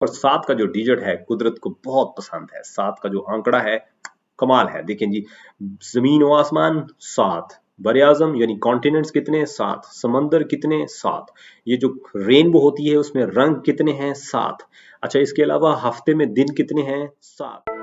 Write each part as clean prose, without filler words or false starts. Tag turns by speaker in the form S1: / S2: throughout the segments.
S1: और 7 का जो डिजिट है कुदरत को बहुत पसंद है। 7 का जो आंकड़ा है कमाल है। देखें जी, जमीन व आसमान 7, बर आजम यानी कॉन्टिनेंट्स कितने 7, समंदर कितने 7, ये जो रेनबो होती है उसमें रंग कितने हैं 7। अच्छा, इसके अलावा हफ्ते में दिन कितने हैं 7।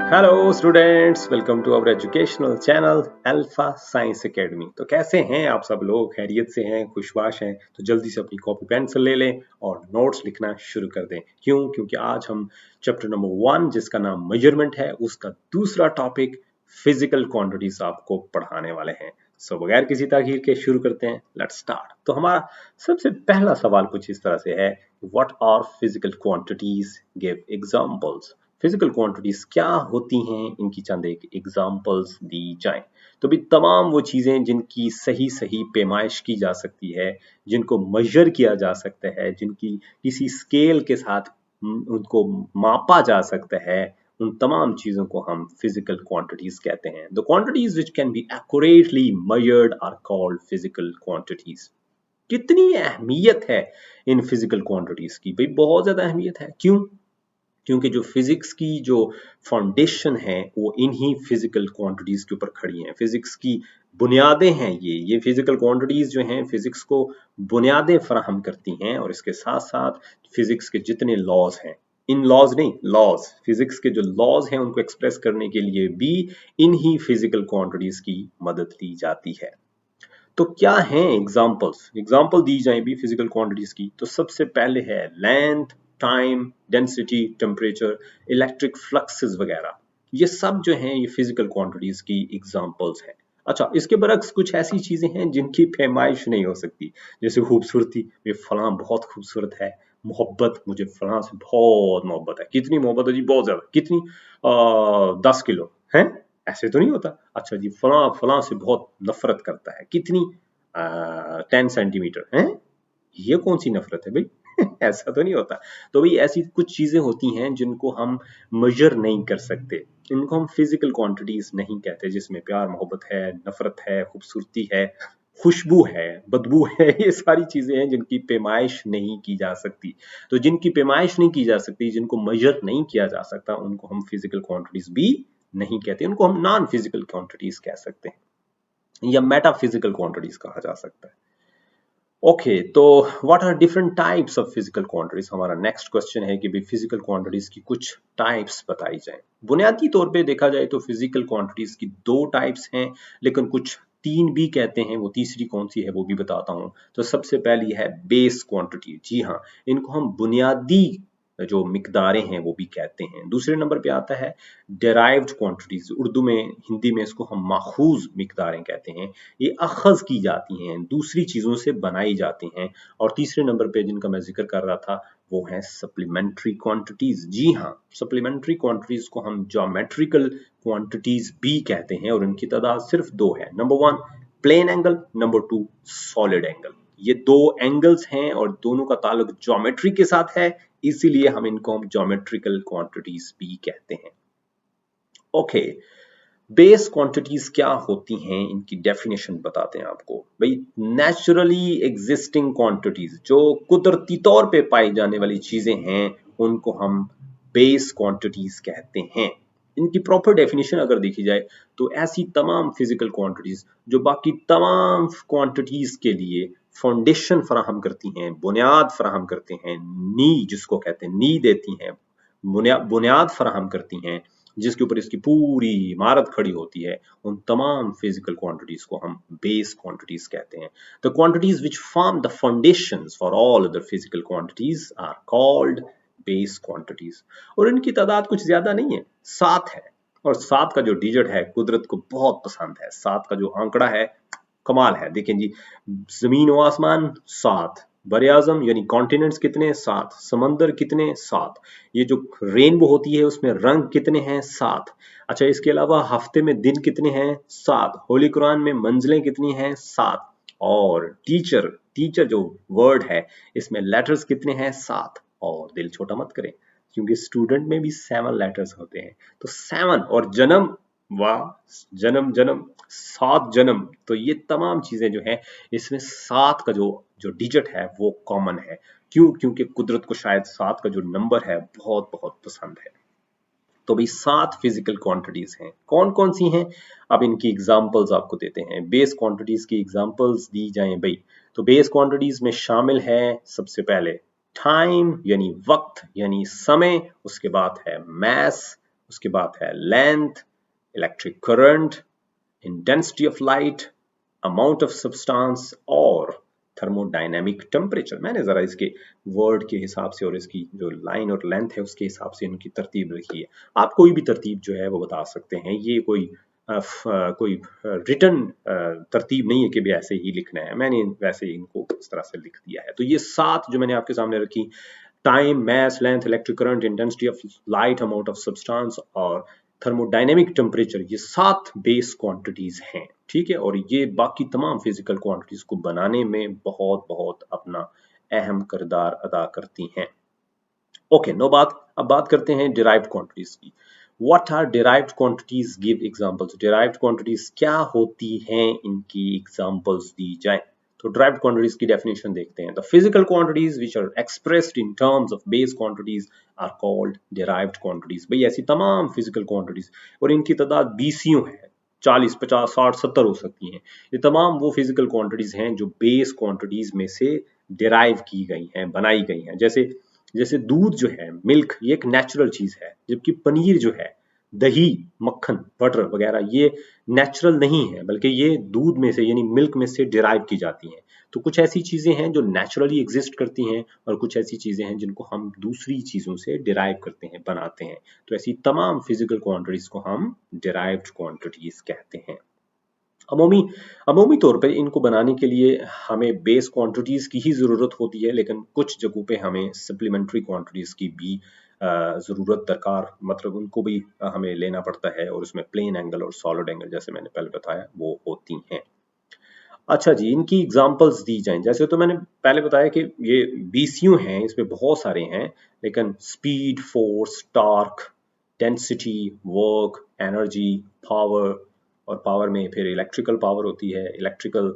S1: Hello students, welcome to our educational channel Alpha Science Academy. तो कैसे हैं आप सब लोग? खैरियत से हैं, खुशबाश हैं? तो जल्दी से अपनी कॉपी पेंसिल ले लें और नोट्स लिखना शुरू कर दें। क्योंकि आज हम चैप्टर नंबर 1 जिसका नाम मेजरमेंट है, उसका दूसरा टॉपिक फिजिकल क्वांटिटीज आपको पढ़ाने वाले हैं। सो बगैर किसी ताखीर के शुरू करते हैं। Let's start. तो हमारा सबसे पहला सवाल कुछ इस तरह से है, what are physical quantities, give examples. Physical quantities क्या होती हैं, इनकी चंद एक एग्जांपल्स दी जाएं। तो भी तमाम वो चीजें जिनकी सही सही पैमाइश की जा सकती है, जिनको मेजर किया जा सकता है, जिनकी किसी स्केल के साथ उनको मापा जा सकता है, उन तमाम चीजों को हम फिजिकल क्वांटिटीज कहते हैं। The quantities which can be accurately measured are called physical quantities. कितनी अहमियत है इन फिजिकल क्वांटिटीज की? भाई बहुत ज्यादा अहमियत है। क्यों? क्योंकि जो फिजिक्स की जो फाउंडेशन है वो इन्हीं फिजिकल क्वांटिटीज के ऊपर खड़ी है। फिजिक्स की बुनियादें हैं ये फिजिकल क्वांटिटीज जो हैं फिजिक्स को बुनियादें फराहम करती हैं। और इसके साथ साथ फिजिक्स के जितने लॉज हैं, इन लॉज नहीं, लॉज, फिजिक्स के जो लॉज हैं उनको एक्सप्रेस करने के लिए भी इन्हीं फिजिकल क्वांटिटीज की मदद ली जाती है। तो क्या हैं एग्जाम्पल दी जाए भी फिजिकल क्वांटिटीज की? तो सबसे पहले है length, time, density, temperature, electric fluxes वगैरह। ये सब जो हैं ये फिजिकल क्वांटिटीज की एग्जाम्पल्स हैं। अच्छा, इसके बरक्स कुछ ऐसी चीजें हैं जिनकी पैमाइश नहीं हो सकती, जैसे खूबसूरती, ये फलां बहुत खूबसूरत है। मोहब्बत, मुझे फलां से बहुत मोहब्बत है। कितनी मोहब्बत है जी? बहुत ज्यादा। कितनी? 10 किलो है, ऐसे तो नहीं होता। अच्छा जी, फलां फलां से बहुत नफरत करता है। कितनी? 10 सेंटीमीटर है। ये कौन सी नफरत है भाई? ऐसा तो नहीं होता। तो भाई ऐसी कुछ चीजें होती हैं जिनको हम मेजर नहीं कर सकते, इनको हम फिजिकल क्वांटिटीज नहीं कहते, जिसमें प्यार मोहब्बत है, नफरत है, खूबसूरती है, खुशबू है, बदबू है, ये सारी चीजें हैं जिनकी पैमाइश नहीं की जा सकती। तो जिनकी पैमाइश नहीं की जा सकती, जिनको मेजर नहीं किया जा सकता, उनको हम फिजिकल क्वांटिटीज भी नहीं कहते, उनको हम नॉन फिजिकल क्वांटिटीज कह सकते हैं या मेटाफिजिकल क्वांटिटीज कहा जा सकता है। ओके, तो what are different types of physical quantities? हमारा नेक्स्ट क्वेश्चन है कि भाई फिजिकल क्वांटिटीज की कुछ टाइप्स बताई जाए। बुनियादी तौर पे देखा जाए तो फिजिकल क्वांटिटीज की 2 टाइप्स हैं, लेकिन कुछ 3 भी कहते हैं। वो तीसरी कौन सी है वो भी बताता हूं। तो सबसे पहली है बेस क्वांटिटी। जी हाँ, इनको हम बुनियादी जो मिकदारें हैं वो भी कहते हैं। दूसरे नंबर पे आता है डेराइव्ड क्वांटिटीज, उर्दू में, हिंदी में इसको हम माखूज मिकदारें कहते हैं। ये अखज की जाती हैं, दूसरी चीजों से बनाई जाती हैं। और तीसरे नंबर पे जिनका मैं जिक्र कर रहा था वो है सप्लीमेंट्री क्वांटिटीज। जी हाँ, सप्लीमेंट्री क्वांटिटीज को हम ज्योमेट्रिकल क्वांटिटीज भी कहते हैं और इनकी तादाद सिर्फ 2 है। Number 1 plane angle, number 2 solid angle. ये 2 एंगल्स हैं और दोनों का ताल्लुक ज्योमेट्री के साथ है, इसीलिए हम इनको ज्योमेट्रिकल क्वांटिटीज भी कहते हैं। ओके, बेस क्वांटिटीज क्या होती हैं, इनकी डेफिनेशन बताते हैं आपको। भाई नेचुरली एग्जिस्टिंग क्वांटिटीज, जो कुदरती तौर पे पाई जाने वाली चीजें हैं, उनको हम बेस क्वांटिटीज कहते हैं। इनकी प्रॉपर डेफिनेशन अगर देखी जाए तो ऐसी तमाम फिजिकल क्वांटिटीज जो बाकी तमाम क्वांटिटीज के लिए फाउंडेशन फराहम करती हैं, बुनियाद फराहम करते हैं, नी जिसको कहते हैं, नी देती हैं, बुनियाद फराहम करती हैं, जिसके ऊपर इसकी पूरी इमारत खड़ी होती है, उन तमाम फिजिकल क्वांटिटीज को हम बेस क्वांटिटीज कहते हैं। The quantities which form the foundations for all other physical quantities are called base quantities. और इनकी तादाद कुछ ज्यादा नहीं है, 7 है। और 7 का जो डिजिट है कुदरत को बहुत पसंद है। 7 का जो आंकड़ा है कमाल है। देखें जी, जमीन व आसमान 7, बर आजम यानी कॉन्टिनेंट्स कितने 7, समंदर कितने 7, ये जो रेनबो होती है उसमें रंग कितने हैं 7। अच्छा, इसके अलावा हफ्ते में दिन कितने हैं 7, होली कुरान में मंजिलें कितनी हैं 7, और टीचर, टीचर जो वर्ड है इसमें लेटर्स कितने हैं 7। और दिल छोटा मत करें क्योंकि स्टूडेंट में भी 7 लेटर्स होते हैं। तो 7 और जन्म, वाह, जन्म जन्म 7 जन्म, तो ये तमाम चीजें जो है इसमें 7 का जो जो डिजिट है वो कॉमन है। क्यों? क्योंकि कुदरत को शायद 7 का जो नंबर है बहुत बहुत पसंद है। तो भाई 7 फिजिकल क्वांटिटीज हैं। कौन कौन सी हैं? अब इनकी एग्जांपल्स आपको देते हैं। बेस क्वांटिटीज की एग्जांपल्स दी जाएं भाई। तो बेस क्वांटिटीज में शामिल है सबसे पहले टाइम यानी वक्त यानी समय, उसके बाद है मैस, उसके बाद है length, electric current, intensity of light, amount of substance और थर्मोडायनेमिक टेम्परेचर। मैंने जरा इसके वर्ड के हिसाब से और इसकी जो लाइन और लेंथ है उसके हिसाब से इनकी तरतीब रखी है। आप कोई भी तरतीब जो है वो बता सकते हैं। ये कोई रिटन तरतीब नहीं है कि भी ऐसे ही लिखना है। मैंने वैसे ही इनको इस तरह से लिख दिया है। तो ये 7 जो मैंने आपके सामने रखी, time, mass, length, electric current, intensity of light, amount of substance और थर्मोडायनेमिक टेम्परेचर, ये 7 बेस क्वांटिटीज हैं। ठीक है, और ये बाकी तमाम फिजिकल क्वांटिटीज को बनाने में बहुत बहुत अपना अहम किरदार अदा करती हैं। ओके, अब बात करते हैं डिराइव्ड क्वांटिटीज की। What are derived quantities? Give examples. Derived quantities क्या होती हैं, इनकी एग्जांपल्स दी जाए। तो डिराइव्ड क्वांटिटीज की डेफिनेशन देखते हैं। The physical quantities which are expressed in terms of base quantities are called derived quantities. भाई ऐसी तमाम फिजिकल क्वांटिटीज, और इनकी तादाद 20 है, 40, 50, 60, 70 हो सकती हैं। ये तमाम वो फिजिकल क्वांटिटीज हैं जो बेस क्वांटिटीज में से डिराइव की गई हैं, बनाई गई हैं। जैसे दूध जो है, मिल्क, ये एक नेचुरल चीज है, जबकि पनीर जो है, दही, मक्खन, बटर वगैरह, ये नेचुरल नहीं है, बल्कि ये दूध में से यानी मिल्क में से डिराइव की जाती हैं। तो कुछ ऐसी चीजें हैं जो नेचुरली एग्जिस्ट करती हैं, और कुछ ऐसी चीजें हैं जिनको हम दूसरी चीजों से डिराइव करते हैं, बनाते हैं। तो ऐसी तमाम फिजिकल क्वांटिटीज को हम डिराइव्ड क्वांटिटीज कहते हैं। अमूमी तौर पर इनको बनाने के लिए हमें बेस क्वांटिटीज की ही जरूरत होती है, लेकिन कुछ जगहों पे हमें सप्लीमेंट्री क्वांटिटीज की भी जरूरत दरकार, मतलब उनको भी हमें लेना पड़ता है, और उसमें प्लेन एंगल और सॉलिड एंगल, जैसे मैंने पहले बताया, वो होती हैं। अच्छा जी, इनकी एग्जांपल्स दी जाएं। जैसे तो मैंने पहले बताया कि ये BCU हैं, इसमें बहुत सारे हैं, लेकिन speed, force, torque, density, work, energy, power, और पावर में फिर इलेक्ट्रिकल पावर होती है, इलेक्ट्रिकल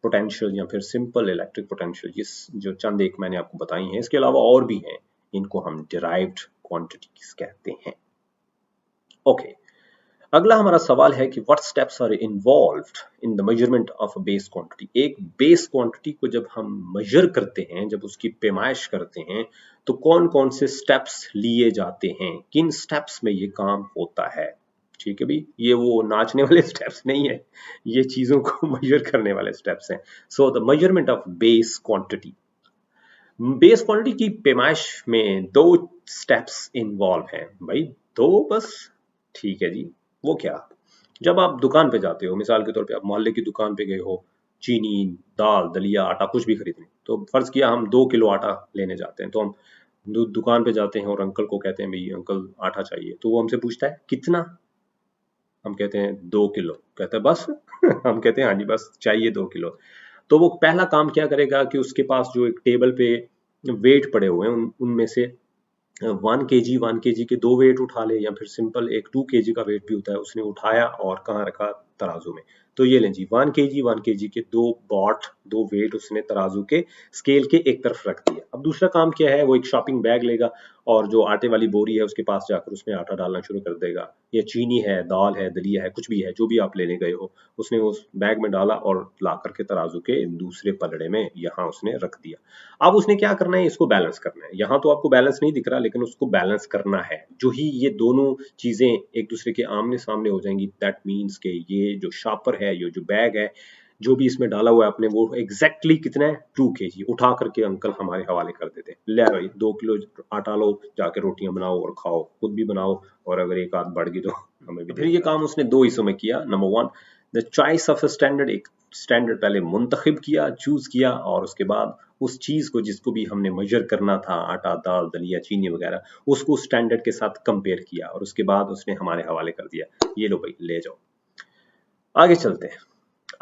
S1: पोटेंशियल या फिर सिंपल इलेक्ट्रिक पोटेंशियल, ये जो चंद एक मैंने आपको बताई हैं। इसके अलावा और भी हैं, इनको हम डिराइव्ड क्वांटिटीज कहते हैं। ओके, अगला हमारा सवाल है कि what steps are involved in the measurement of a base quantity. एक बेस क्वांटिटी को जब हम मेजर करते हैं, जब उसकी पैमाइश करते हैं, तो कौन कौन से स्टेप्स लिए जाते हैं, किन स्टेप्स में ये काम होता है। ठीक है भी, ये वो नाचने वाले स्टेप्स नहीं है, ये चीजों को मेजर करने वाले स्टेप्स हैं। So the measurement of base quantity. Base quantity की पैमाइश में 2 स्टेप्स इन्वॉल्व हैं। भाई 2 बस? ठीक है जी। वो क्या? जब आप दुकान पे जाते हो, मिसाल के तौर पे आप मोहल्ले की दुकान पे गए हो, चीनी, दाल, दलिया, आटा कुछ भी खरीदने, तो फर्ज किया हम 2 किलो आटा लेने जाते हैं, तो हम दुकान पे जाते हैं और अंकल को कहते हैं, भाई अंकल आटा चाहिए, तो वो हमसे पूछता है कितना? हम कहते हैं 2 किलो। कहता है बस? हम कहते हैं हाँ जी बस चाहिए 2 किलो। तो वो पहला काम क्या करेगा कि उसके पास जो एक टेबल पे वेट पड़े हुए हैं, उनमें से 1 kg के 2 वेट उठा ले, या फिर सिंपल एक 2 kg का वेट भी होता है, उसने उठाया और कहाँ रखा? तराजू में। तो ये लें जी 1 kg के 2 वेट उसने तराजू के स्केल के एक तरफ रख दिया। अब दूसरा काम क्या है? वो एक शॉपिंग बैग लेगा और जो आटे वाली बोरी है उसके पास जाकर उसमें आटा डालना शुरू कर देगा, या चीनी है, दाल है, दलिया है, कुछ भी है, जो भी आप लेने गए हो, उसने उस बैग में डाला और ला करके तराजू के दूसरे पलड़े में यहाँ उसने रख दिया। अब उसने क्या करना है? इसको बैलेंस करना है। यहाँ तो आपको बैलेंस नहीं दिख रहा, लेकिन उसको बैलेंस करना है। जो ही ये दोनों चीजें एक दूसरे के आमने सामने हो जाएंगी, दैट मीन्स के ये जो शॉपर है, ये जो बैग है, जो भी इसमें डाला हुआ है आपने, वो एग्जैक्टली कितना है? 2 kg। उठा करके अंकल हमारे हवाले कर देते हैं, ले भाई 2 किलो आटा लो, जाके रोटियां बनाओ और खाओ, खुद भी बनाओ, और अगर एक आध बढ़ गई तो हमें भी। फिर ये काम उसने 2 हिस्सों में किया। Number 1, the choice of a standard. एक स्टैंडर्ड पहले मुंतखब किया, चूज किया, और उसके बाद उस चीज को जिसको भी हमने मेजर करना था, आटा, दाल, दलिया, चीनी वगैरह, उसको स्टैंडर्ड के साथ कंपेयर किया, और उसके बाद उसने हमारे हवाले कर दिया, ये लो भाई ले जाओ। आगे चलते हैं।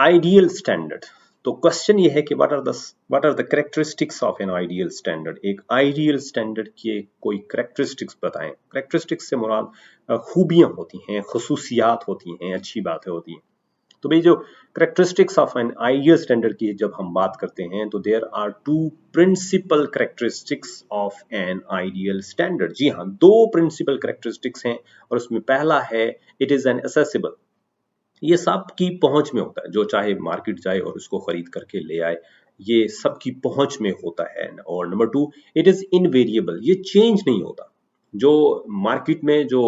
S1: Ideal standard. तो क्वेश्चन ये है कि what are the characteristics of an ideal standard. एक आइडियल स्टैंडर्ड के कोई कैरेक्टरिस्टिक्स बताएं। कैरेक्टरिस्टिक्स से मुराद खूबियां होती हैं, खुसूसियात होती हैं, अच्छी बातें होती हैं। तो भाई जो characteristics of an ideal standard की जब हम बात करते हैं तो there are two principal characteristics of an ideal standard. जी हाँ, दो प्रिंसिपल करेक्टरिस्टिक्स हैं और उसमें पहला है इट इज एन एसेसिबल। ये सबकी पहुंच में होता है, जो चाहे मार्केट जाए और उसको खरीद करके ले आए, ये सबकी पहुंच में होता है। और number two, it is invariable, ये चेंज नहीं होता। जो मार्केट में जो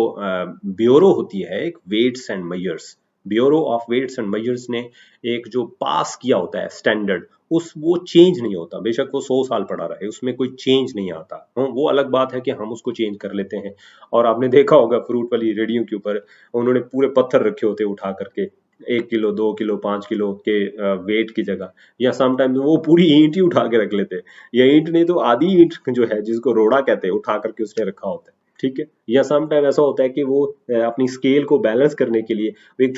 S1: ब्यूरो होती है, एक weights and measures, bureau of weights and measures ने एक जो पास किया होता है स्टैंडर्ड, उस वो चेंज नहीं होता। बेशक वो 100 साल पड़ा रहे, उसमें कोई चेंज नहीं आता। वो अलग बात है कि हम उसको चेंज कर लेते हैं। और आपने देखा होगा फ्रूट वाली रेडियो के ऊपर उन्होंने पूरे पत्थर रखे होते उठा करके, 1 किलो 2 किलो 5 किलो के वेट की जगह, या समटाइम्स वो पूरी ईंट ही उठा के रख लेते, या ईंट नहीं तो आधी ईंट जो है जिसको रोड़ा कहते हैं उठा करके उसने रखा होता है, ठीक है। या समटाइम ऐसा होता है कि वो अपनी स्केल को बैलेंस करने के लिए एक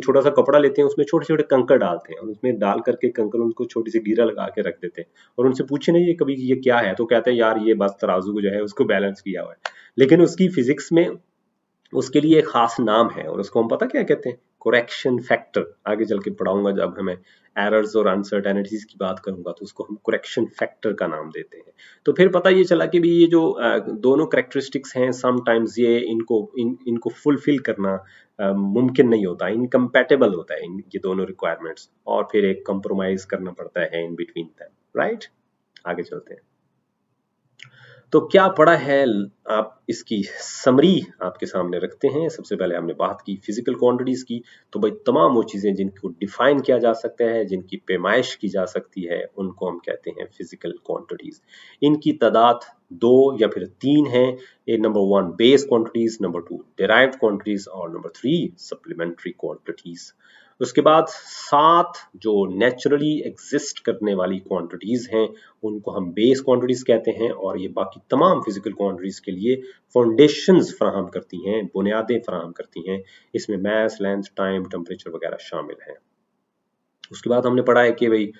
S1: छोटा सा कपड़ा लेते हैं, उसमें छोटे छोटे कंकड़ डालते हैं और उसमें डाल करके कंकड़ उनको छोटी सी गिरा लगा के रख देते हैं। और उनसे पूछे नहीं ये कभी ये क्या है, तो कहते हैं यार ये बस तराजू को जो है उसको बैलेंस किया हुआ है। लेकिन उसकी फिजिक्स में उसके लिए एक खास नाम है और उसको हम पता क्या कहते हैं, करेक्शन फैक्टर। आगे चल के पढ़ाऊंगा जब हमें एरर्स और अनसर्टेनिटीज की बात करूंगा तो उसको हम करेक्शन फैक्टर का नाम देते हैं। तो फिर पता ये चला कि भी ये जो दोनों करेक्टरिस्टिक्स हैं, समटाइम्स ये इनको फुलफिल करना मुमकिन नहीं होता, इनकम्पैटिबल होता है ये दोनों रिक्वायरमेंट्स, और फिर एक कंप्रोमाइज करना पड़ता है इन बिटवीन दैम, राइट। आगे चलते हैं। तो क्या पढ़ा है, आप इसकी समरी आपके सामने रखते हैं। सबसे पहले हमने बात की फिजिकल क्वांटिटीज की। तो भाई तमाम वो चीजें जिनको डिफाइन किया जा सकता है, जिनकी पैमाइश की जा सकती है, उनको हम कहते हैं फिजिकल क्वांटिटीज। इनकी तादाद 2 या फिर 3 है। Number 1 base quantities, number 2 derived quantities और नंबर 3 सप्लीमेंट्री क्वांटिटीज। उसके बाद 7 जो नेचुरली एग्जिस्ट करने वाली क्वांटिटीज हैं उनको हम बेस क्वांटिटीज कहते हैं, और ये बाकी तमाम फिजिकल क्वांटिटीज के लिए फाउंडेशंस फराहम करती हैं, बुनियादें फराहम करती हैं। इसमें मास, लेंथ, टाइम, टेम्परेचर वगैरह शामिल हैं। उसके बाद हमने पढ़ा है कि भाई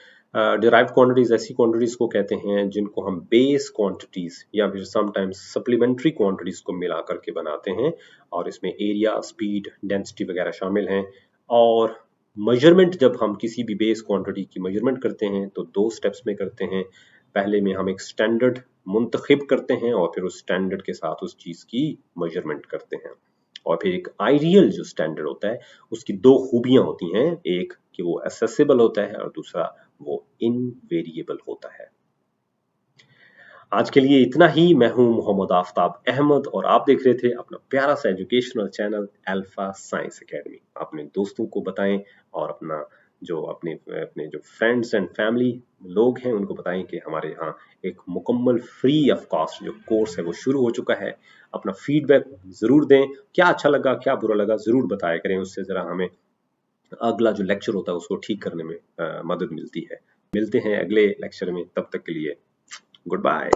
S1: डिराइव्ड क्वांटिटीज ऐसी क्वांटिटीज को कहते हैं जिनको हम बेस क्वांटिटीज या फिर समटाइम्स सप्लीमेंट्री क्वांटिटीज को मिला करके बनाते हैं, और इसमें एरिया, स्पीड, डेंसिटी वगैरह शामिल हैं। और मेजरमेंट, जब हम किसी भी बेस क्वांटिटी की मेजरमेंट करते हैं तो 2 स्टेप्स में करते हैं। पहले में हम एक स्टैंडर्ड मुंतखब करते हैं और फिर उस स्टैंडर्ड के साथ उस चीज की मेजरमेंट करते हैं। और फिर एक आइडियल जो स्टैंडर्ड होता है उसकी 2 खूबियां होती हैं, एक कि वो एसेसिबल होता है और दूसरा वो इनवेरिएबल होता है। आज के लिए इतना ही। मैं हूं मोहम्मद आफ्ताब अहमद और आप देख रहे थे अपना प्यारा सा educational channel Alpha Science academy. अपने दोस्तों को बताएं और अपने जो फ्रेंड्स एंड फैमिली लोग हैं उनको बताएं कि हमारे यहाँ एक मुकम्मल फ्री ऑफ कॉस्ट जो कोर्स है वो शुरू हो चुका है। अपना फीडबैक जरूर दें, क्या अच्छा लगा क्या बुरा लगा जरूर बताया करें, उससे जरा हमें अगला जो लेक्चर होता है उसको ठीक करने में मदद मिलती है। मिलते हैं अगले लेक्चर में, तब तक के लिए गुड बाय।